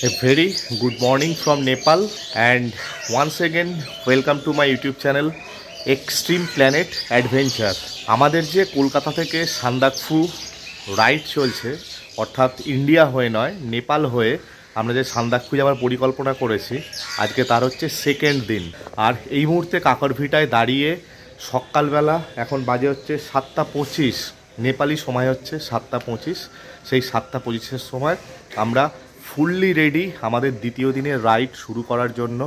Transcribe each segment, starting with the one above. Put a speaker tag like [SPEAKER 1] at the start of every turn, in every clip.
[SPEAKER 1] A very good morning from Nepal, and once again welcome to my YouTube channel Extreme Planet Adventure। আমাদের যে কলকাতা থেকে Sandakphu ride চলছে, অর্থাৎ India হয়ে নয় নেপাল হয়ে আমরা যে সান্দাকফু যাওয়ার পরিকল্পনা করেছি, আজকে তার হচ্ছে সেকেন্ড দিন। আর এই মুহূর্তে কাকরভিটায় দাঁড়িয়ে সকালবেলা এখন বাজে হচ্ছে 7:25, নেপালি সময় হচ্ছে 7:25। সেই 7:25-এর সময় আমরা ফুললি রেডি আমাদের দ্বিতীয় দিনের রাইড শুরু করার জন্য।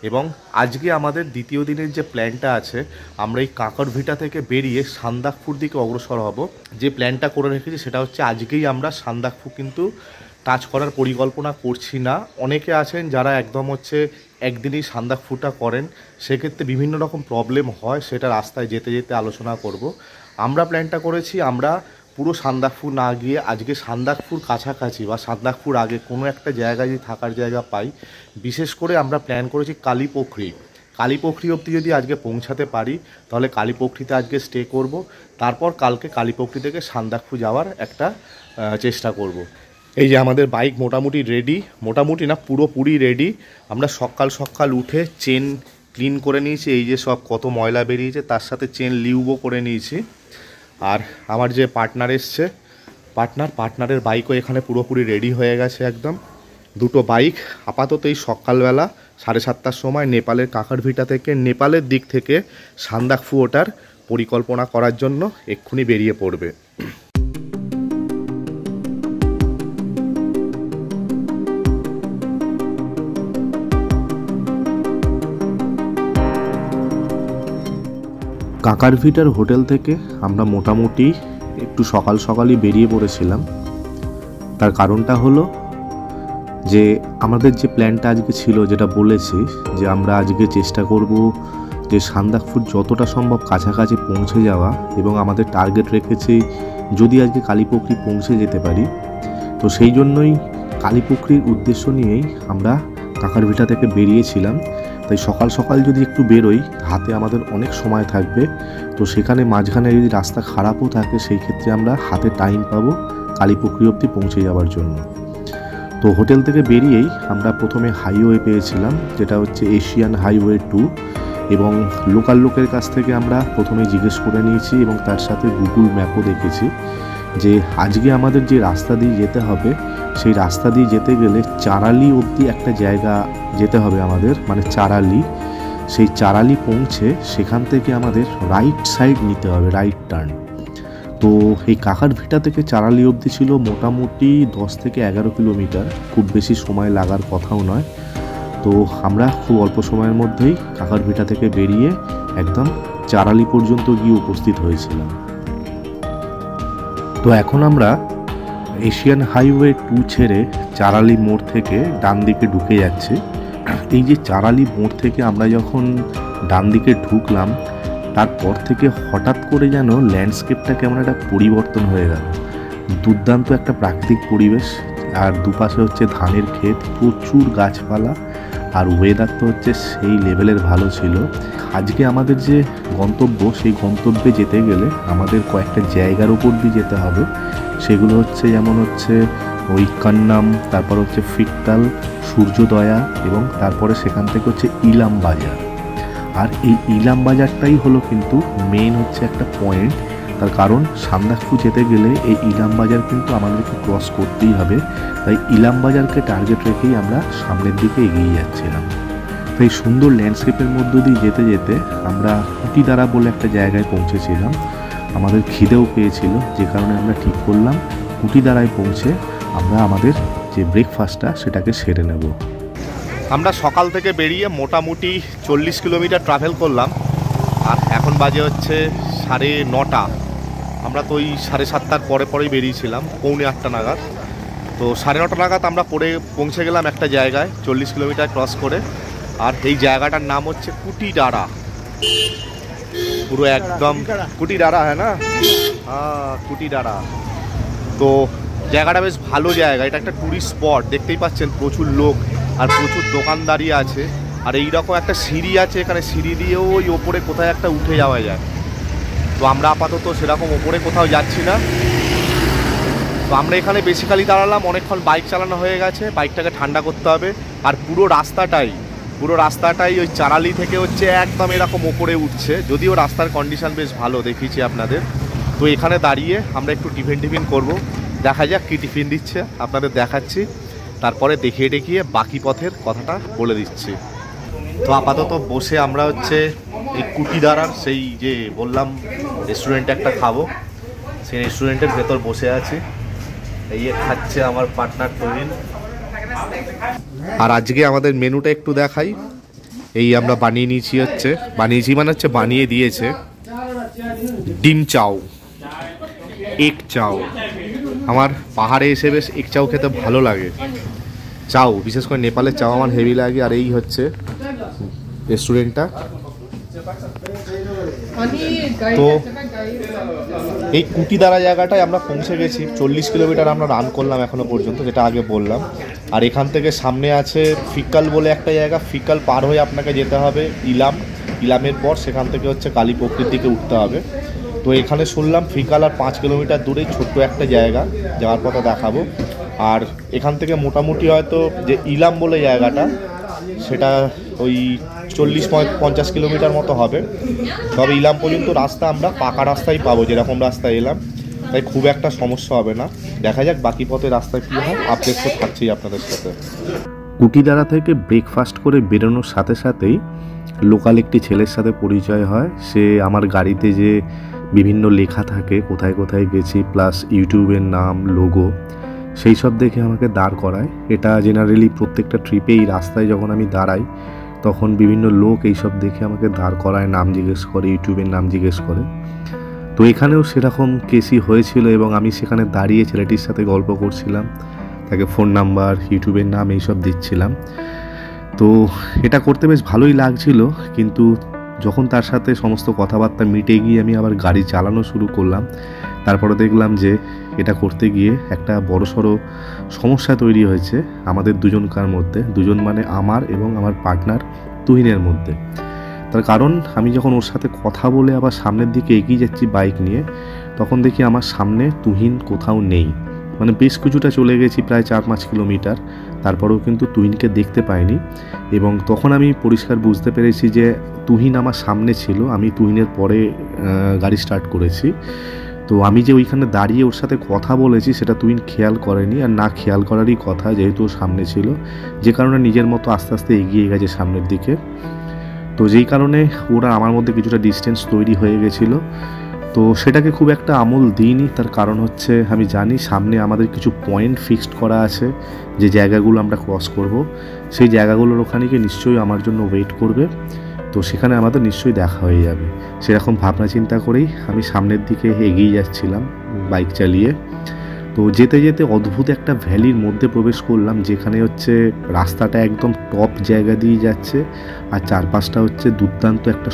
[SPEAKER 1] এবং আজকে আমাদের দ্বিতীয় দিনের যে প্ল্যানটা আছে, আমরা এই কাকরভিটা থেকে বেরিয়ে সান্দাকফুর দিকে অগ্রসর হব। যে প্ল্যানটা করে রেখেছি সেটা হচ্ছে আজকেই আমরা সান্দাকফু কিন্তু টাচ করার পরিকল্পনা করছি না। অনেকে আছেন যারা একদম হচ্ছে একদিনই সান্দাকফুটা করেন, সেক্ষেত্রে বিভিন্ন রকম প্রবলেম হয়, সেটা রাস্তায় যেতে যেতে আলোচনা করব। আমরা প্ল্যানটা করেছি আমরা পুরো সান্দাকফু না গিয়ে আজকে সান্দাকফুর কাছাকাছি বা সান্দাকফুর আগে কোনো একটা জায়গায় যদি থাকার জায়গা পাই, বিশেষ করে আমরা প্ল্যান করেছি কালীপোখরি অবধি যদি আজকে পৌঁছাতে পারি তাহলে কালীপোখরিতে আজকে স্টে করব। তারপর কালকে কালীপোখরি থেকে সান্দাকফু যাওয়ার একটা চেষ্টা করব। এই যে আমাদের বাইক মোটামুটি রেডি, মোটামুটি না পুরোপুরি রেডি। আমরা সকাল উঠে চেন ক্লিন করে নিয়েছি, এই যে সব কত ময়লা বেরিয়েছে, তার সাথে চেন লিউবও করে নিয়েছি। আর আমার যে পার্টনার এসছে, পার্টনারের বাইকও এখানে পুরোপুরি রেডি হয়ে গেছে একদম। দুটো বাইক আপাতত এই সকালবেলা 7:30টার সময় নেপালের কাকরভিটা থেকে, নেপালের দিক থেকে সান্দাকফু ওঠার পরিকল্পনা করার জন্য এক্ষুনি বেরিয়ে পড়বে। কাকরভিটার হোটেল থেকে আমরা মোটামুটি একটু সকালই বেরিয়ে পড়েছিলাম। তার কারণটা হলো যে আমাদের যে প্ল্যানটা আজকে ছিল, যেটা বলেছি যে আমরা আজকে চেষ্টা করব যে সান্দাকফুর যতটা সম্ভব কাছাকাছি পৌঁছে যাওয়া, এবং আমাদের টার্গেট রেখেছি যদি আজকে কালীপোখরি পৌঁছে যেতে পারি, তো সেই জন্যই কালীপোখরির উদ্দেশ্য নিয়েই আমরা কাকরভিটা থেকে বেরিয়েছিলাম। তাই সকাল যদি একটু বেরোই, হাতে আমাদের অনেক সময় থাকবে। তো সেখানে মাঝখানে যদি রাস্তা খারাপও থাকে, সেই ক্ষেত্রে আমরা হাতে টাইম পাবো কালীপোখরি অবধি পৌঁছে যাওয়ার জন্য। তো হোটেল থেকে বেরিয়েই আমরা প্রথমে হাইওয়ে পেয়েছিলাম, যেটা হচ্ছে এশিয়ান হাইওয়ে 2, এবং লোকাল লোকের কাছ থেকে আমরা প্রথমে জিজ্ঞেস করে নিয়েছি এবং তার সাথে গুগল ম্যাপও দেখেছি যে আজকে আমাদের যে রাস্তা দিয়ে যেতে হবে, সেই রাস্তা দিয়ে যেতে গেলে চারালি অবধি একটা জায়গা যেতে হবে আমাদের, মানে চারালি। সেই চারালি পৌঁছে সেখান থেকে আমাদের রাইট সাইড নিতে হবে, রাইট টার্ন। তো এই কাকরভিটা থেকে চারালি অবধি ছিল মোটামুটি 10 থেকে 11 কিলোমিটার, খুব বেশি সময় লাগার কথাও নয়। তো আমরা খুব অল্প সময়ের মধ্যেই কাকরভিটা থেকে বেরিয়ে একদম চারালি পর্যন্ত গিয়ে উপস্থিত হয়েছিলাম। তো এখন আমরা এশিয়ান হাইওয়ে 2 ছেড়ে চারালি মোড় থেকে ডান দিকে ঢুকে যাচ্ছি। এই যে চারালি মোড় থেকে আমরা যখন ডান দিকে ঢুকলাম, তারপর থেকে হঠাৎ করে যেন ল্যান্ডস্কেপটা কেমন একটা পরিবর্তন হয়ে গেল। দুর্দান্ত একটা প্রাকৃতিক পরিবেশ, আর দুপাশে হচ্ছে ধানের ক্ষেত, প্রচুর গাছপালা, আর ওয়েদার তো হচ্ছে সেই লেভেলের ভালো ছিল। আজকে আমাদের যে গন্তব্য, সেই গন্তব্যে যেতে গেলে আমাদের কয়েকটা জায়গার উপর দিয়ে যেতে হবে। সেগুলো হচ্ছে যেমন হচ্ছে ওই কান্নাম, তারপর হচ্ছে ফিকতাল, সূর্যোদয়া, এবং তারপরে সেখান থেকে হচ্ছে ইলাম বাজার। আর এই ইলাম বাজারটাই হলো কিন্তু মেইন হচ্ছে একটা পয়েন্ট। তার কারণ সান্দাকফু যেতে গেলে এই ইলাম বাজার কিন্তু আমাদেরকে ক্রস করতেই হবে। তাই ইলাম বাজারকে টার্গেট রেখেই আমরা সামনের দিকে এগিয়ে যাচ্ছিলাম। তাই সুন্দর ল্যান্ডস্কেপের মধ্য দিয়ে যেতে যেতে আমরা কুটিদারা বলে একটা জায়গায় পৌঁছেছিলাম। আমাদের খিদেও পেয়েছিল, যে কারণে আমরা ঠিক করলাম কুটিদারায় পৌঁছে আমরা আমাদের যে ব্রেকফাস্টটা সেটাকে সেরে নেব। আমরা সকাল থেকে বেরিয়ে মোটামুটি 40 কিলোমিটার ট্রাভেল করলাম, আর এখন বাজে হচ্ছে 9:30। আমরা তো ওই 7:30টার পরেই বেরিয়েছিলাম, 7:45 নাগাদ। তো 9:30 নাগাদ আমরা পৌঁছে গেলাম একটা জায়গায় 40 কিলোমিটার ক্রস করে। আর এই জায়গাটার নাম হচ্ছে কুটিডারা, পুরো একদম কুটিডারা, হ্যাঁ না? হ্যাঁ, কুটিডারা। তো জায়গাটা বেশ ভালো জায়গা, এটা একটা টুরিস্ট স্পট, দেখতেই পাচ্ছেন প্রচুর লোক আর প্রচুর দোকানদারি আছে। আর এইরকম একটা সিঁড়ি আছে এখানে, সিঁড়ি দিয়েও ওই ওপরে কোথায় একটা উঠে যাওয়া যায়। তো আমরা আপাতত সেরকম ওপরে কোথাও যাচ্ছি না, তো আমরা এখানে বেসিক্যালি দাঁড়ালাম, অনেকক্ষণ বাইক চালানো হয়ে গেছে, বাইকটাকে ঠান্ডা করতে হবে। আর পুরো রাস্তাটাই ওই চারালি থেকে হচ্ছে একদম এরকম ওপরে উঠছে, যদিও রাস্তার কন্ডিশন বেশ ভালো দেখিয়েছি আপনাদের। তো এখানে দাঁড়িয়ে আমরা একটু টিফিন করবো, দেখা যাক কী টিফিন দিচ্ছে আপনাদের দেখাচ্ছি, তারপরে দেখিয়ে বাকি পথের কথাটা বলে দিচ্ছি। তো আপাতত বসে আমরা হচ্ছে এই কুটিদারার সেই যে বললাম রেস্টুরেন্টে একটা খাবো, সেই রেস্টুরেন্টের ভেতর বসে আছি। এই খাচ্ছে আমার পার্টনার তুহিন। আর আজকে আমাদের মেনুটা একটু দেখাই। এই আমরা বানিয়ে দিয়েছে ডিম চাউ, এগ চাউ। আমার পাহাড়ে এসে বেশ এগ চাউ খেতে ভালো লাগে, চাউ বিশেষ করে নেপালের চাউ আমার হেভি লাগে। আর এই হচ্ছে রেস্টুরেন্টটা। তো এই কুটিদারা জায়গাটায় আমরা পৌঁছে গেছি। 40 কিলোমিটার আমরা রান করলাম এখনো পর্যন্ত, যেটা আগে বললাম। আর এখান থেকে সামনে আছে ফিকাল বলে একটা জায়গা, ফিকাল পার হয়ে আপনাকে যেতে হবে ইলামের পর সেখান থেকে হচ্ছে কালীপক্ষির দিকে উঠতে হবে। তো এখানে শুনলাম ফিকাল আর 5 কিলোমিটার দূরেই ছোট্ট একটা জায়গা, যাওয়ার পথে দেখাবো। আর এখান থেকে মোটামুটি হয়তো যে ইলাম বলে জায়গাটা, সেটা ওই 40-50 কিলোমিটার মতো হবে। তবে ইলাম পর্যন্ত রাস্তা আমরা পাকা রাস্তাই পাবো, যেরকম রাস্তায় এলাম, তাই খুব একটা সমস্যা হবে না। দেখা যাক বাকি পথে রাস্তায় কী হয়, আপডেট তো থাকছেই আপনাদের সাথে। কুটিদারা থেকে ব্রেকফাস্ট করে বেরোনোর সাথে সাথেই লোকাল একটি ছেলের সাথে পরিচয় হয়। সে আমার গাড়িতে যে বিভিন্ন লেখা থাকে কোথায় কোথায় গেছি, প্লাস ইউটিউবের নাম, লোগো, সেই সব দেখে আমাকে দাঁড় করায়। এটা জেনারেলি প্রত্যেকটা ট্রিপে এই রাস্তায় যখন আমি দাঁড়াই তখন বিভিন্ন লোক এইসব দেখে আমাকে দাঁড় করায়, নাম জিজ্ঞেস করে, ইউটিউবের নাম জিজ্ঞেস করে। তো এখানেও সেরকম কেসই হয়েছিল এবং আমি সেখানে দাঁড়িয়ে ছেলেটির সাথে গল্প করছিলাম, তাকে ফোন নাম্বার, ইউটিউবের নাম এইসব দিচ্ছিলাম। তো এটা করতে বেশ ভালোই লাগছিল, কিন্তু যখন তার সাথে সমস্ত কথাবার্তা মিটে গিয়ে আমি আবার গাড়ি চালানো শুরু করলাম, তারপরে দেখলাম যে এটা করতে গিয়ে একটা বড়সড় সমস্যা তৈরি হয়েছে আমাদের দুজনকার মধ্যে, দুজন মানে আমার এবং আমার পার্টনার তুহিনের মধ্যে। তার কারণ আমি যখন ওর সাথে কথা বলে আবার সামনের দিকে এগিয়ে যাচ্ছি বাইক নিয়ে, তখন দেখি আমার সামনে তুহিন কোথাও নেই। মানে বেশ কিছুটা চলে গেছি, প্রায় 4-5 কিলোমিটার, তারপরেও কিন্তু তুহিনকে দেখতে পাইনি। এবং তখন আমি পরিষ্কার বুঝতে পেরেছি যে তুহিন আমার সামনে ছিল, আমি তুহিনের পরে গাড়ি স্টার্ট করেছি। তো আমি যে ওইখানে দাঁড়িয়ে ওর সাথে কথা বলেছি সেটা তুহিন খেয়াল করেনি, আর না খেয়াল করারই কথা, যেহেতু ওর সামনে ছিল, যে কারণে নিজের মতো আস্তে আস্তে এগিয়ে গেছে সামনের দিকে। তো যেই কারণে ওরা আমার মধ্যে কিছুটা ডিস্টেন্স তৈরি হয়ে গেছিলো। তো সেটাকে খুব একটা আমল দিইনি, তার কারণ হচ্ছে আমি জানি সামনে আমাদের কিছু পয়েন্ট ফিক্সড করা আছে, যে জায়গাগুলো আমরা ক্রস করব, সেই জায়গাগুলোর ওখানে গিয়ে নিশ্চয়ই আমার জন্য ওয়েট করবে। তো সেখানে আমাদের নিশ্চয়ই দেখা হয়ে যাবে, সেরকম ভাবনা চিন্তা করেই আমি সামনের দিকে এগিয়ে যাচ্ছিলাম বাইক চালিয়ে। তো যেতে যেতে অদ্ভুত একটা ভ্যালির মধ্যে প্রবেশ করলাম, যেখানে হচ্ছে রাস্তাটা একদম টপ জায়গা দিয়ে যাচ্ছে, আর চারপাশটা হচ্ছে দুর্দান্ত একটা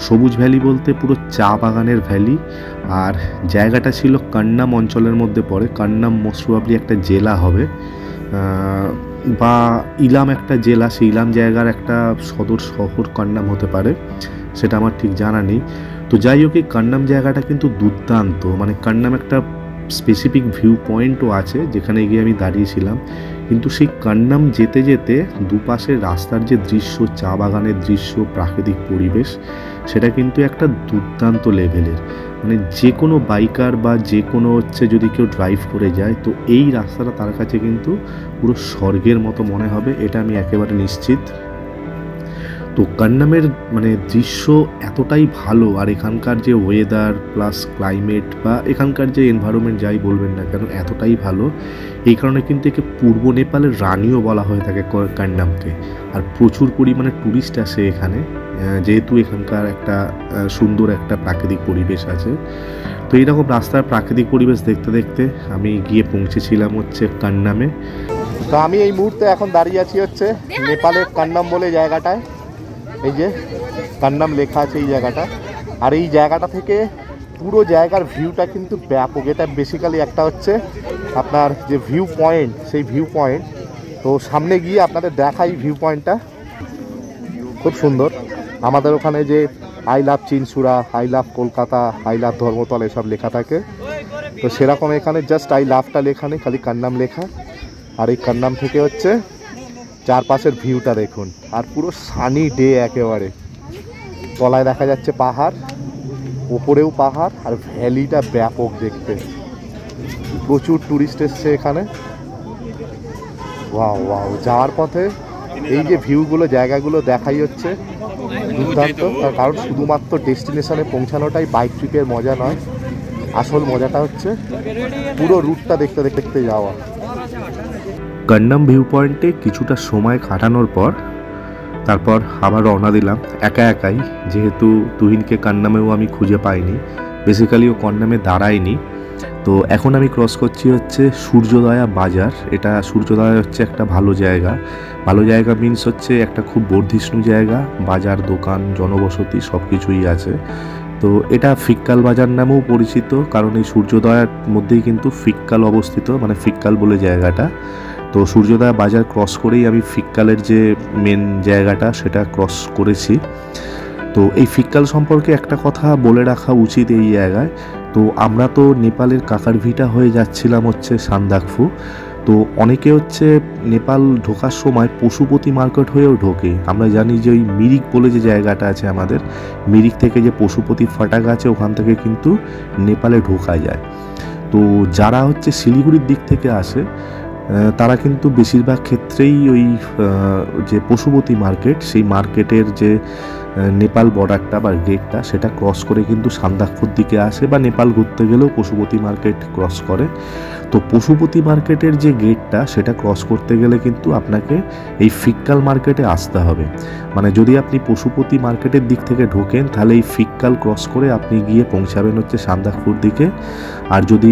[SPEAKER 1] সবুজ ভ্যালি বলতে পুরো চা বাগানের ভ্যালি। আর জায়গাটা ছিল কান্নাম অঞ্চলের মধ্যে পড়ে। কান্নাম মোস্ট প্রবাবলি একটা জেলা হবে, বা ইলাম একটা জেলা, সেই ইলাম জায়গার একটা সদর শহর কান্নাম হতে পারে, সেটা আমার ঠিক জানা নেই। তো যাই হোক, এই কান্নাম জায়গাটা কিন্তু দুর্দান্ত, মানে কান্নাম একটা স্পেসিফিক ভিউ পয়েন্টও আছে যেখানে গিয়ে আমি দাঁড়িয়েছিলাম। কিন্তু সেই কান্নাম যেতে যেতে দুপাশের রাস্তার যে দৃশ্য, চা বাগানের দৃশ্য, প্রাকৃতিক পরিবেশ, সেটা কিন্তু একটা দুর্দান্ত লেভেলের। মানে যে কোনো বাইকার বা যে কোনো হচ্ছে যদি কেউ ড্রাইভ করে যায়, তো এই রাস্তাটা তার কাছে কিন্তু পুরো স্বর্গের মতো মনে হবে, এটা আমি একেবারে নিশ্চিত। তো কান্নামের মানে দৃশ্য এতটাই ভালো, আর এখানকার যে ওয়েদার প্লাস ক্লাইমেট বা এখানকার যে এনভায়রনমেন্ট যাই বলবেন না কেন, এতটাই ভালো। এই কারণে কিন্তু একে পূর্ব নেপালের রানীও বলা হয়ে থাকে কান্নামকে। আর প্রচুর পরিমাণে ট্যুরিস্ট আসে এখানে, যেহেতু এখানকার একটা সুন্দর একটা প্রাকৃতিক পরিবেশ আছে। তো এইরকম রাস্তার প্রাকৃতিক পরিবেশ দেখতে দেখতে আমি গিয়ে পৌঁছেছিলাম হচ্ছে কান্নামে। তো আমি এই মুহূর্তে এখন দাঁড়িয়ে আছি হচ্ছে নেপালের কান্নাম বলে জায়গাটায়। এই যে কান্নাম লেখা আছে এই জায়গাটা, আর এই জায়গাটা থেকে পুরো জায়গার ভিউটা কিন্তু ব্যাপক। এটা বেসিক্যালি একটা হচ্ছে আপনার যে ভিউ পয়েন্ট, সেই ভিউ পয়েন্ট। তো সামনে গিয়ে আপনাদের দেখাই ভিউ পয়েন্টটা, খুব সুন্দর। আমাদের ওখানে যে I love Chinsurah, I love Kolkata, I love Dharmatala এসব লেখা থাকে, তো সেরকম এখানে জাস্ট আই লাভটা লেখা নেই, খালি কান্নাম লেখা। আর এই কান্নাম থেকে হচ্ছে চারপাশের ভিউটা দেখুন, আর পুরো সানি ডে একেবারে। তলায় দেখা যাচ্ছে পাহাড়, ওপরেও পাহাড়, আর ভ্যালিটা ব্যাপক দেখতে। প্রচুর টুরিস্ট এসছে এখানে। ওয়াও ওয়াও, যাওয়ার পথে এই যে ভিউগুলো, জায়গাগুলো দেখাই হচ্ছে দুর্দান্ত। তার কারণ শুধুমাত্র ডেস্টিনেশনে পৌঁছানোটাই বাইক ট্রিপের মজা নয়, আসল মজাটা হচ্ছে পুরো রুটটা দেখতে দেখতে যাওয়া। কান্নাম ভিউ পয়েন্টে কিছুটা সময় কাটানোর পর তারপর আবার রওনা দিলাম একা একাই, যেহেতু তুহিনকে কান্নামেও আমি খুঁজে পাইনি, বেসিক্যালি ও কান্নামে দাঁড়ায়নি। তো এখন আমি ক্রস করছি হচ্ছে সূর্যোদয়া বাজার। এটা সূর্যোদয়া হচ্ছে একটা ভালো জায়গা। ভালো জায়গা মিনস হচ্ছে একটা খুব বর্ধিষ্ণু জায়গা, বাজার, দোকান, জনবসতি সব কিছুই আছে। তো এটা ফিক্কাল বাজার নামেও পরিচিত, কারণ এই সূর্যোদয়ার মধ্যেই কিন্তু ফিক্কাল অবস্থিত, মানে ফিক্কাল বলে জায়গাটা। তো সূর্যোদয়া বাজার ক্রস করেই আমি ফিক্কালের যে মেন জায়গাটা সেটা ক্রস করেছি। তো এই ফিক্কাল সম্পর্কে একটা কথা বলে রাখা উচিত এই জায়গায়। তো আমরা তো নেপালের কাকারভিটা হয়ে যাচ্ছিলাম হচ্ছে সান্দাকফু। তো অনেকে হচ্ছে নেপাল ঢোকার সময় পশুপতি মার্কেট হয়েও ঢোকে। আমরা জানি যে ওই মিরিক বলে যে জায়গাটা আছে আমাদের, মিরিক থেকে যে পশুপতি ফাটাক আছে ওখান থেকে কিন্তু নেপালে ঢোকা যায়। তো যারা হচ্ছে শিলিগুড়ির দিক থেকে আসে তারা কিন্তু বেশিরভাগ ক্ষেত্রেই ওই যে পশুপতি মার্কেট, সেই মার্কেটের যে নেপাল বর্ডারটা বা গেটটা সেটা ক্রস করে কিন্তু সান্দাকফুর দিকে আসে, বা নেপাল ঘুরতে গেলেও পশুপতি মার্কেট ক্রস করে। তো পশুপতি মার্কেটের যে গেটটা সেটা ক্রস করতে গেলে কিন্তু আপনাকে এই ফিক্কাল মার্কেটে আসতে হবে। মানে যদি আপনি পশুপতি মার্কেটের দিক থেকে ঢোকেন তাহলে এই ফিক্কাল ক্রস করে আপনি গিয়ে পৌঁছাবেন হচ্ছে সান্দাকফুর দিকে। আর যদি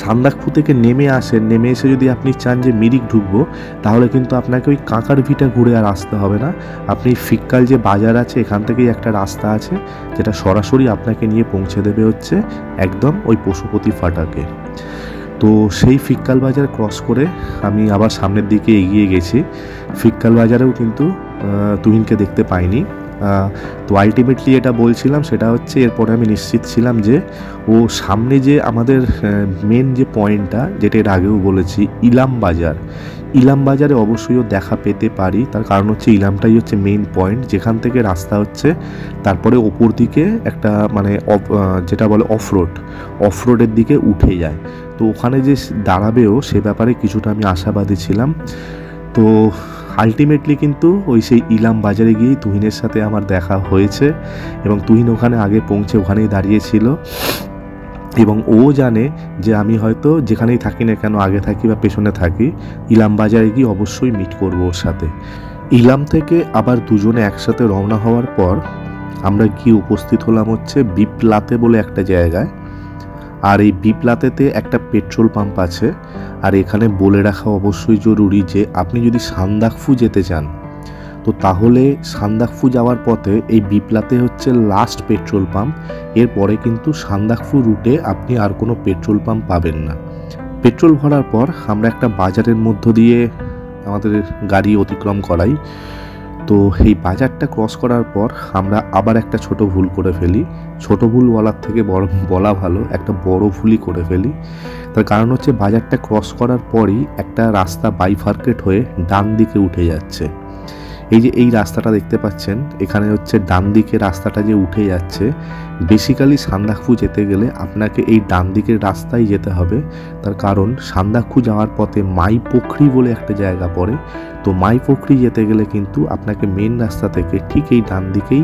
[SPEAKER 1] সান্দাকফু থেকে নেমে আসেন, নেমে এসে যদি আপনি চান যে মিরিক ঢুকবো, তাহলে কিন্তু আপনাকে ওই কাঁকারভিটা ঘুরে আর আসতে হবে না। আপনি ফিক্কাল যে বাজার আছে এখান থেকেই একটা রাস্তা আছে যেটা সরাসরি আপনাকে নিয়ে পৌঁছে দেবে হচ্ছে একদম ওই পশুপতি ফাটাকে। তো সেই ফিক্কাল বাজার ক্রস করে আমি আবার সামনের দিকে এগিয়ে গেছি। ফিক্কাল বাজারেও কিন্তু তুহিনকে দেখতে পাইনি। তো আলটিমেটলি এটা বলছিলাম সেটা হচ্ছে এরপরে আমি নিশ্চিত ছিলাম যে ও সামনে যে আমাদের মেন যে পয়েন্টটা, যেটা এর আগেও বলেছি, ইলাম বাজার, ইলাম বাজারে অবশ্যই ও দেখা পেতে পারি। তার কারণ হচ্ছে ইলামটাই হচ্ছে মেইন পয়েন্ট, যেখান থেকে রাস্তা হচ্ছে তারপরে ওপর দিকে একটা মানে যেটা বলে অফরোডের দিকে উঠে যায়। তো ওখানে যে দাঁড়াবেও সে ব্যাপারে কিছুটা আমি আশাবাদী ছিলাম। তো আলটিমেটলি কিন্তু ওই সেই ইলাম বাজারে গিয়েই তুহিনের সাথে আমার দেখা হয়েছে, এবং তুহিন ওখানে আগে পৌঁছে ওখানেই দাঁড়িয়েছিল, এবং ও জানে যে আমি হয়তো যেখানেই থাকি না কেন, আগে থাকি বা পেছনে থাকি, ইলাম বাজারে গিয়ে অবশ্যই মিট করবো ওর সাথে। ইলাম থেকে আবার দুজনে একসাথে রওনা হওয়ার পর আমরা গিয়ে উপস্থিত হলাম হচ্ছে বিপ্লাতে বলে একটা জায়গায়। আর এই বিপ্লাতেতে একটা পেট্রোল পাম্প আছে। আর এখানে বলে রাখা অবশ্যই জরুরি যে আপনি যদি সান্দাকফু যেতে চান তো তাহলে সান্দাকফু যাওয়ার পথে এই বিপ্লাতে হচ্ছে লাস্ট পেট্রোল পাম্প। এরপরে কিন্তু সান্দাকফু রুটে আপনি আর কোনো পেট্রোল পাম্প পাবেন না। পেট্রোল ভরার পর আমরা একটা বাজারের মধ্য দিয়ে আমাদের গাড়ি অতিক্রম করাই। তো এই বাজারটা ক্রস করার পর আমরা আবার একটা ছোট ভুল করে ফেলি। ছোট ভুল বলার থেকে বলা ভালো, একটা বড় ভুলই করে ফেলি। তার কারণ হচ্ছে বাজারটা ক্রস করার পরই একটা রাস্তা বাইফার্কেট হয়ে ডান দিকে উঠে যাচ্ছে। এই যে এই রাস্তাটা দেখতে পাচ্ছেন, এখানে হচ্ছে ডান দিকে রাস্তাটা যে উঠে যাচ্ছে, বেসিক্যালি সান্দাকফু যেতে গেলে আপনাকে এই ডান দিকের রাস্তায় যেতে হবে। তার কারণ সান্দাকফু যাওয়ার পথে মাইপোখরি বলে একটা জায়গা পড়ে। তো মাইপোখরি যেতে গেলে কিন্তু আপনাকে মেন রাস্তা থেকে ঠিক এই ডান দিকেই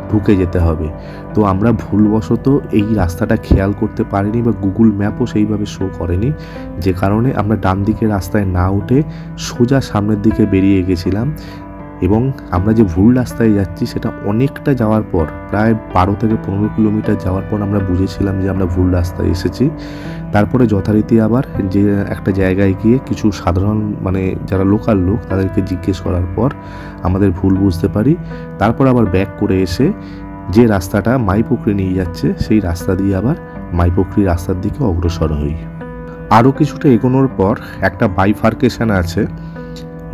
[SPEAKER 1] ঢুকে যেতে হবে। তো আমরা ভুলবশত এই রাস্তাটা খেয়াল করতে পারিনি, বা গুগল ম্যাপও সেইভাবে শো করেনি, যে কারণে আমরা ডান দিকের রাস্তায় না উঠে সোজা সামনের দিকে বেরিয়ে গেছিলাম। এবং আমরা যে ভুল রাস্তায় যাচ্ছি সেটা অনেকটা যাওয়ার পর, প্রায় 12 থেকে 15 কিলোমিটার যাওয়ার পর আমরা বুঝেছিলাম যে আমরা ভুল রাস্তায় এসেছি। তারপরে যথারীতি আবার যে একটা জায়গায় গিয়ে কিছু সাধারণ মানে যারা লোকাল লোক তাদেরকে জিজ্ঞেস করার পর আমাদের ভুল বুঝতে পারি। তারপর আবার ব্যাক করে এসে যে রাস্তাটা মাইপোখরি নিয়ে যাচ্ছে সেই রাস্তা দিয়ে আবার মাইপোখরি রাস্তার দিকে অগ্রসর হই। আরও কিছুটা এগোনোর পর একটা বাইফার্কেশন আছে,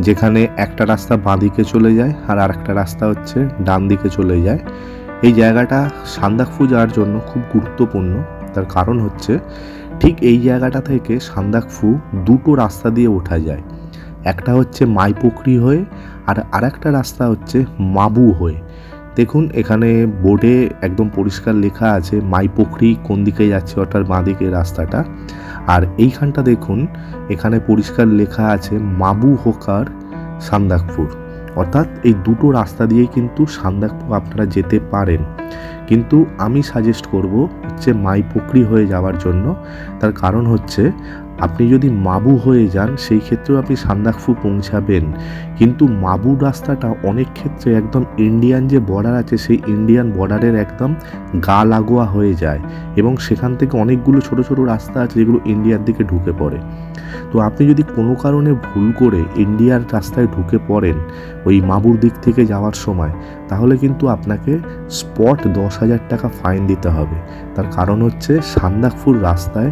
[SPEAKER 1] যেখানে একটা রাস্তা বাঁ দিকে চলে যায় আর আরেকটা রাস্তা হচ্ছে ডান দিকে চলে যায়। এই জায়গাটা সান্দাকফু যাওয়ার জন্য খুব গুরুত্বপূর্ণ। তার কারণ হচ্ছে ঠিক এই জায়গাটা থেকে সান্দাকফু দুটো রাস্তা দিয়ে ওঠা যায়। একটা হচ্ছে মাইপুখরি হয়ে আর আরেকটা রাস্তা হচ্ছে মাবু হয়ে। দেখুন এখানে বোর্ডে একদম পরিষ্কার লেখা আছে মাইপুখরি কোন দিকে যাচ্ছে, অর্থাৎ বাঁ দিকে রাস্তাটা। আর এইখানটা দেখুন এখানে পরিষ্কার লেখা আছে মাবু হোকার সান্দাকফু, অর্থাৎ এই দুটো রাস্তা দিয়েই কিন্তু সান্দাকফু আপনারা যেতে পারেন। কিন্তু আমি সাজেস্ট করব হচ্ছে মাইপুখরি হয়ে যাওয়ার জন্য। তার কারণ হচ্ছে আপনি যদি মাবু হয়ে যান সেই ক্ষেত্রেও আপনি সান্দাকফু পৌঁছাবেন, কিন্তু মাবুর রাস্তাটা অনেক ক্ষেত্রে একদম ইন্ডিয়ান যে বর্ডার আছে সেই ইন্ডিয়ান বর্ডারের একদম গা লাগোয়া হয়ে যায়, এবং সেখান থেকে অনেকগুলো ছোট ছোট রাস্তা আছে যেগুলো ইন্ডিয়ার দিকে ঢুকে পড়ে। তো আপনি যদি কোনো কারণে ভুল করে ইন্ডিয়ার রাস্তায় ঢুকে পড়েন ওই মাবুর দিক থেকে যাওয়ার সময়, তাহলে কিন্তু আপনাকে স্পট 10,000 টাকা ফাইন দিতে হবে। তার কারণ হচ্ছে সান্দাকফুর রাস্তায়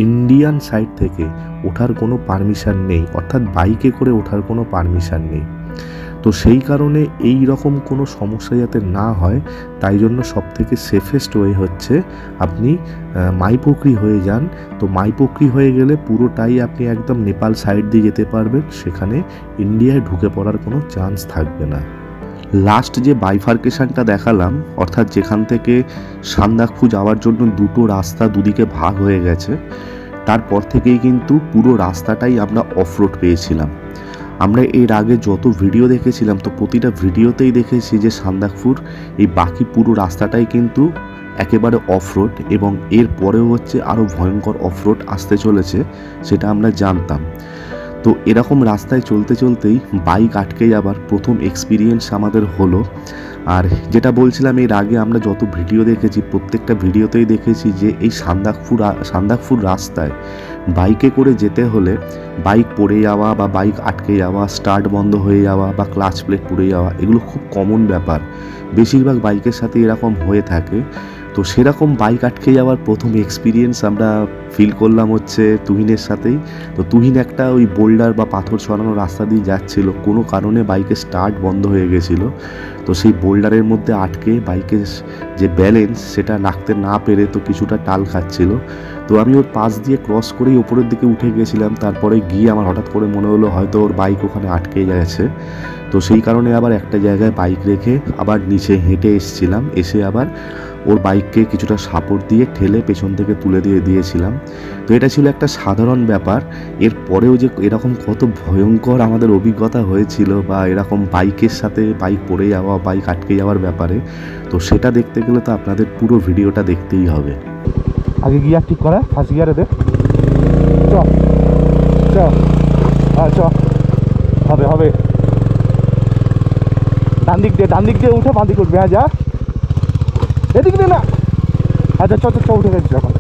[SPEAKER 1] ইন্ডিয়ান সাইড থেকে ওঠার কোনো পারমিশন নেই, অর্থাৎ বাইকে করে ওঠার কোনো পারমিশন নেই। তো সেই কারণে এই রকম কোনো সমস্যা যাতে না হয় তাই জন্য সবথেকে সেফেস্ট ওয়ে হচ্ছে আপনি মাইপুখরি হয়ে যান। তো মাইপুখরি হয়ে গেলে পুরোটাই আপনি একদম নেপাল সাইড দিয়ে যেতে পারবেন, সেখানে ইন্ডিয়ায় ঢুকে পড়ার কোনো চান্স থাকবে না। লাস্ট যে বাইফার্কেশনটা দেখালাম, অর্থাৎ যেখান থেকে সান্দাকফু যাওয়ার জন্য দুটো রাস্তা দুদিকে ভাগ হয়ে গেছে, তারপর থেকেই কিন্তু পুরো রাস্তাটাই আমরা অফরোড পেয়েছিলাম। আমরা এর আগে যত ভিডিও দেখেছিলাম তো প্রতিটা ভিডিওতেই দেখেছি যে সান্দাকফুর এই বাকি পুরো রাস্তাটাই কিন্তু একেবারে অফরোড, এবং এর পরেও হচ্ছে আরও ভয়ঙ্কর অফরোড আসতে চলেছে, সেটা আমরা জানতাম। তো এরকম রাস্তায় চলতে চলতেই বাইক আটকে যাবার প্রথম এক্সপিরিয়েন্স আমাদের হলো। আর যেটা বলছিলাম এর আগে আমরা যত ভিডিও দেখেছি প্রত্যেকটা ভিডিওতেই দেখেছি যে এই সান্দাকফুর রাস্তায় বাইকে করে যেতে হলে বাইক পড়ে যাওয়া বা বাইক আটকে যাওয়া, স্টার্ট বন্ধ হয়ে যাওয়া বা ক্লাচ প্লেট পুড়ে যাওয়া এগুলো খুব কমন ব্যাপার, বেশিরভাগ বাইকের সাথে এরকম হয়ে থাকে। তো সেরকম বাইক আটকে যাওয়ার প্রথম এক্সপিরিয়েন্স আমরা ফিল করলাম হচ্ছে তুহিনের সাথেই। তো তুহিন একটা ওই বোল্ডার বা পাথর ছড়ানো রাস্তা দিয়ে যাচ্ছিল, কোনো কারণে বাইকের স্টার্ট বন্ধ হয়ে গেছিলো। তো সেই বোল্ডারের মধ্যে আটকে বাইকের যে ব্যালেন্স সেটা রাখতে না পেরে তো কিছুটা টাল খাচ্ছিল। তো আমি ওর পাশ দিয়ে ক্রস করেই ওপরের দিকে উঠে গেছিলাম, তারপরে গিয়ে আমার হঠাৎ করে মনে হলো হয়তো ওর বাইক ওখানে আটকে গেছে। তো সেই কারণে আবার একটা জায়গায় বাইক রেখে আবার নিচে হেঁটে এসেছিলাম, এসে আবার ওর বাইককে কিছুটা সাপোর্ট দিয়ে ঠেলে পেছন থেকে তুলে দিয়েছিলাম। তো এটা ছিল একটা সাধারণ ব্যাপার। এর পরেও যে এরকম কত ভয়ঙ্কর আমাদের অভিজ্ঞতা হয়েছিল বা এরকম বাইকের সাথে বাইক পড়ে যাওয়া, বাইক আটকে যাওয়ার ব্যাপারে, তো সেটা দেখতে গেলে তো আপনাদের পুরো ভিডিওটা দেখতেই হবে।
[SPEAKER 2] আগে গিয়ার ঠিক করা, ফার্স্ট গিয়ারে দে, চ চ চ, হবে হবে, ডান দিক দিয়ে উঠে বাঁ দিকে উঠবে। হ্যাঁ যা, এদিক দিয়ে না, আচ্ছা চ চ উঠে গেছি এখন,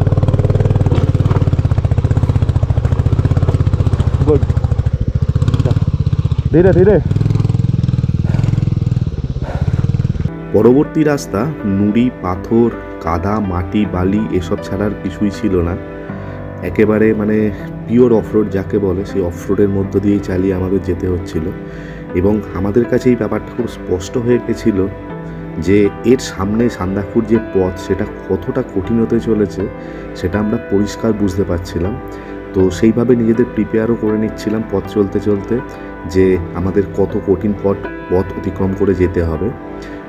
[SPEAKER 2] গুড, ধীরে ধীরে।
[SPEAKER 1] পরবর্তী রাস্তা নুড়ি, পাথর, কাদা, মাটি, বালি এসব ছাড়ার কিছুই ছিল না, একেবারে মানে পিওর অফরোড যাকে বলে সেই অফরোডের মধ্য দিয়েই চালিয়ে আমাদের যেতে হচ্ছিল। এবং আমাদের কাছে এই ব্যাপারটা খুব স্পষ্ট হয়ে গেছিল যে এর সামনে সান্দাকফুর যে পথ সেটা কতটা কঠিন হতে চলেছে সেটা আমরা পরিষ্কার বুঝতে পারছিলাম। তো সেইভাবে নিজেদের প্রিপেয়ারও করে নিচ্ছিলাম পথ চলতে চলতে যে আমাদের কত কঠিন পথ অতিক্রম করে যেতে হবে।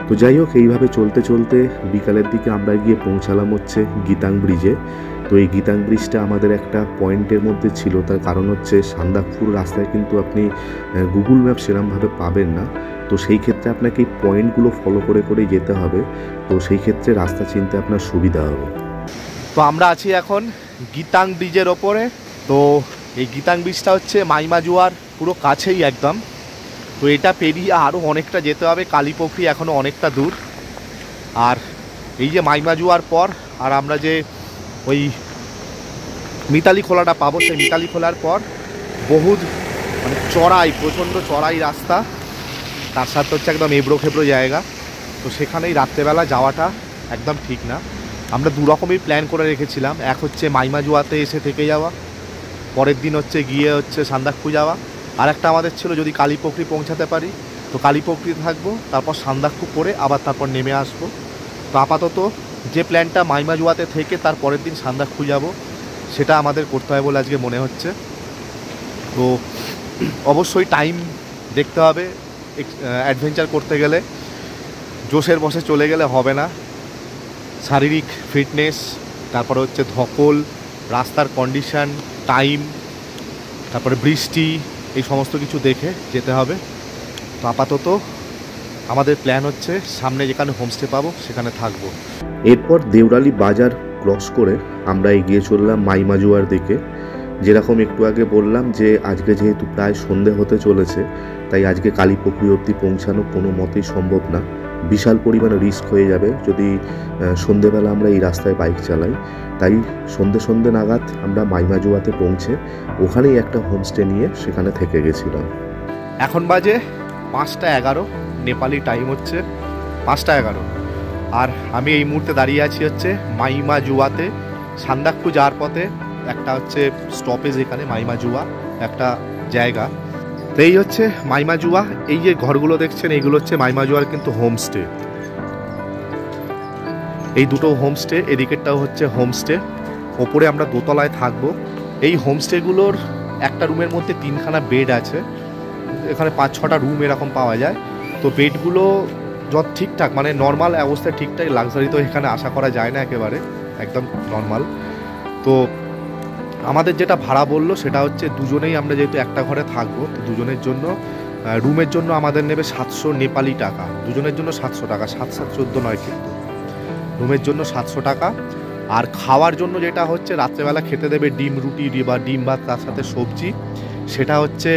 [SPEAKER 1] তো যাই হোক, এইভাবে চলতে চলতে বিকালের দিকে আমরা গিয়ে পৌঁছালাম হচ্ছে গীতাং ব্রিজে। তো এই গীতাং ব্রিজটা আমাদের একটা পয়েন্টের মধ্যে ছিল, তার কারণ হচ্ছে সান্দাকফুর রাস্তায় কিন্তু আপনি গুগল ম্যাপ সেরকমভাবে পাবেন না। তো সেই ক্ষেত্রে আপনাকে এই পয়েন্টগুলো ফলো করে করেই যেতে হবে, তো সেই ক্ষেত্রে রাস্তা চিনতে আপনার সুবিধা হবে।
[SPEAKER 2] তো আমরা আছি এখন গীতাং ব্রিজের ওপরে। তো এই গীতাং ব্রিজটা হচ্ছে মাইমাজুয়ার পুরো কাছেই একদম। তো এটা পেরিয়ে আরও অনেকটা যেতে হবে, কালীপুখরি এখনও অনেকটা দূর। আর এই যে মাইমাজুয়ার পর আর আমরা যে ওই মিতালি খোলাটা পাবো, সেই মিতালি খোলার পর বহুত মানে চড়াই, প্রচণ্ড চড়াই রাস্তা, তার সাথে হচ্ছে একদম এবড়ো খেবড়ো জায়গা। তো সেখানেই রাত্রেবেলা যাওয়াটা একদম ঠিক না। আমরা দু রকমই প্ল্যান করে রেখেছিলাম, এক হচ্ছে মাইমাজুয়াতে এসে থেকে যাওয়া, পরের দিন হচ্ছে গিয়ে হচ্ছে সান্দাকফু যাওয়া, আর একটা আমাদের ছিল যদি কালীপুখরি পৌঁছাতে পারি তো কালীপুখরি থাকবো, তারপর সান্দাকফু করে আবার তারপর নেমে আসবো। তো আপাতত যে প্ল্যানটা মাইমাজুয়াতে থেকে তার পরের দিন সান্দাকফু যাব, সেটা আমাদের করতে হবে বলে আজকে মনে হচ্ছে। তো অবশ্যই টাইম দেখতে হবে, অ্যাডভেঞ্চার করতে গেলে জোশের বসে চলে গেলে হবে না। শারীরিক ফিটনেস, তারপরে হচ্ছে ধকল, রাস্তার কন্ডিশান, টাইম, তারপরে বৃষ্টি, এই সমস্ত কিছু দেখে যেতে হবে। তো আপাতত আমাদের প্ল্যান হচ্ছে সামনে যেখানে হোমস্টে পাবো সেখানে থাকবো।
[SPEAKER 1] এরপর দেউরালি বাজার ক্রস করে আমরা এগিয়ে চললাম মাইমাজুয়ার দিকে। যেরকম একটু আগে বললাম যে আজকে যেহেতু প্রায় সন্ধে হতে চলেছে, তাই আজকে কালীপুকুরি অবধি পৌঁছানো কোনো মতেই সম্ভব না। বিশাল পরিমাণে রিস্ক হয়ে যাবে যদি সন্ধেবেলা আমরা এই রাস্তায় বাইক চালাই। তাই সন্ধে নাগাদ আমরা মাইমাজুয়াতে পৌঁছে ওখানেই একটা হোমস্টে নিয়ে সেখানে থেকে গেছিলাম।
[SPEAKER 2] এখন বাজে 5টা 11, নেপালি টাইম হচ্ছে 5টা 11। আর আমি এই মুহূর্তে দাঁড়িয়ে আছি হচ্ছে মাইমাজুয়াতে। সান্দাকফু যাওয়ার পথে একটা হচ্ছে স্টপেজ, এখানে মাইমাজুয়া একটা জায়গা। তো এই হচ্ছে মাইমাজুয়া। এই যে ঘরগুলো দেখছেন এইগুলো হচ্ছে মাইমাজুয়ার কিন্তু হোমস্টে। এই দুটো হোমস্টে, এদিকেরটাও হচ্ছে হোমস্টে। ওপরে আমরা দোতলায় থাকবো। এই হোমস্টেগুলোর একটা রুমের মধ্যে 3খানা বেড আছে। এখানে 5-6টা রুম এরকম পাওয়া যায়। তো বেডগুলো যত ঠিকঠাক, মানে নর্মাল অবস্থায় ঠিকঠাক। লাক্সারি তো এখানে আশা করা যায় না, একেবারে একদম নর্মাল। তো আমাদের যেটা ভাড়া বললো সেটা হচ্ছে দুজনেই আমরা যেহেতু একটা ঘরে থাকবো, তো দুজনের জন্য রুমের জন্য আমাদের নেবে 700 নেপালি টাকা। দুজনের জন্য 700 টাকা, 7-7-14 নয় কিন্তু। রুমের জন্য 700 টাকা। আর খাওয়ার জন্য যেটা হচ্ছে রাত্রেবেলা খেতে দেবে ডিম রুটি বা ডিম ভাত, তার সাথে সবজি। সেটা হচ্ছে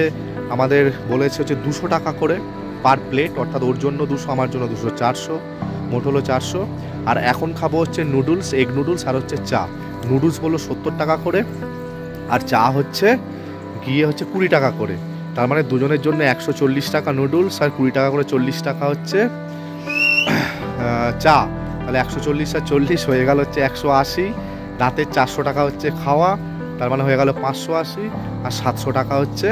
[SPEAKER 2] আমাদের বলেছে হচ্ছে 200 টাকা করে পার প্লেট, অর্থাৎ ওর জন্য 200, আমার জন্য 200, 400, মোট হলো 400। আর এখন খাবো হচ্ছে নুডলস, এগ নুডলস, আর হচ্ছে চা। নুডলস বললো 70 টাকা করে, আর চা হচ্ছে গিয়ে হচ্ছে 20 টাকা করে। তার মানে দুজনের জন্য 140 টাকা নুডলস, আর 20 টাকা করে 40 টাকা হচ্ছে চা। তাহলে 140 আর 40 হয়ে গেল হচ্ছে 180। রাতের 400 টাকা হচ্ছে খাওয়া, তার মানে হয়ে গেল 580। আর 700 টাকা হচ্ছে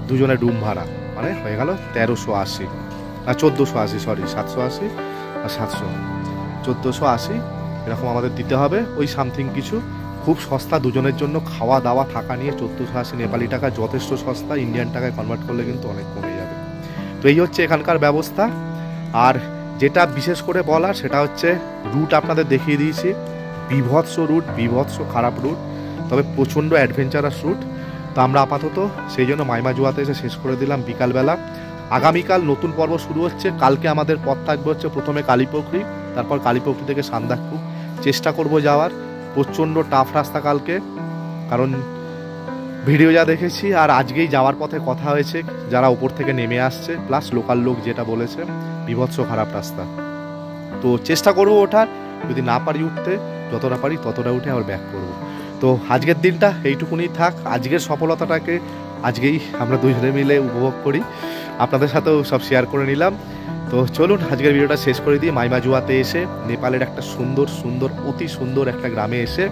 [SPEAKER 2] দুজনের রুম ভাড়া, মানে হয়ে গেল 1380 আর 1480, সরি 780 আর 700, 1480 এরকম আমাদের দিতে হবে। ওই সামথিং কিছু। খুব সস্তা দুজনের জন্য, খাওয়া দাওয়া থাকা নিয়ে 1480 নেপালি টাকা যথেষ্ট সস্তা। ইন্ডিয়ান টাকায় কনভার্ট করলে কিন্তু অনেক কমে যাবে। তো এই হচ্ছে এখানকার ব্যবস্থা। আর যেটা বিশেষ করে বলার সেটা হচ্ছে রুট আপনাদের দেখিয়ে দিয়েছি। বিভৎস রুট, বিভৎস খারাপ রুট, তবে প্রচণ্ড অ্যাডভেঞ্চারাস রুট। তো আমরা আপাতত সেই জন্য মাইমাজুয়াতে এসে শেষ করে দিলাম বিকালবেলা। আগামীকাল নতুন পর্ব শুরু হচ্ছে। কালকে আমাদের পথ থাকবে হচ্ছে প্রথমে কালীপুকুরি, তারপর কালীপুকুরি থেকে সান্দাকফু। চেষ্টা করব যাওয়ার। প্রচণ্ড টাফ রাস্তা কালকে, কারণ ভিডিও যা দেখেছি আর আজকেই যাওয়ার পথে কথা হয়েছে যারা উপর থেকে নেমে আসছে, প্লাস লোকাল লোক যেটা বলেছে, বিভৎস খারাপ রাস্তা। তো চেষ্টা করবো ওঠার, যদি না পারি উঠতে, যতটা পারি ততটা উঠে আবার ব্যাক করবো। তো আজকের দিনটা এইটুকুনি থাক। আজকের সফলতাটাকে আজকেই আমরা দুজনে মিলে উপভোগ করি। আপনাদের সাথেও সব শেয়ার করে নিলাম। তো চলুন আজকের ভিডিওটা শেষ করে দিই মাইমাজুয়াতে এসে, নেপালের একটা সুন্দর সুন্দর অতি সুন্দর একটা গ্রামে এসে।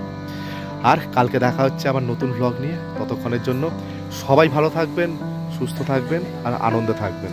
[SPEAKER 2] আর কালকে দেখা হচ্ছে আবার নতুন ভ্লগ নিয়ে। ততক্ষণের জন্য সবাই ভালো থাকবেন, সুস্থ থাকবেন আর আনন্দে থাকবেন।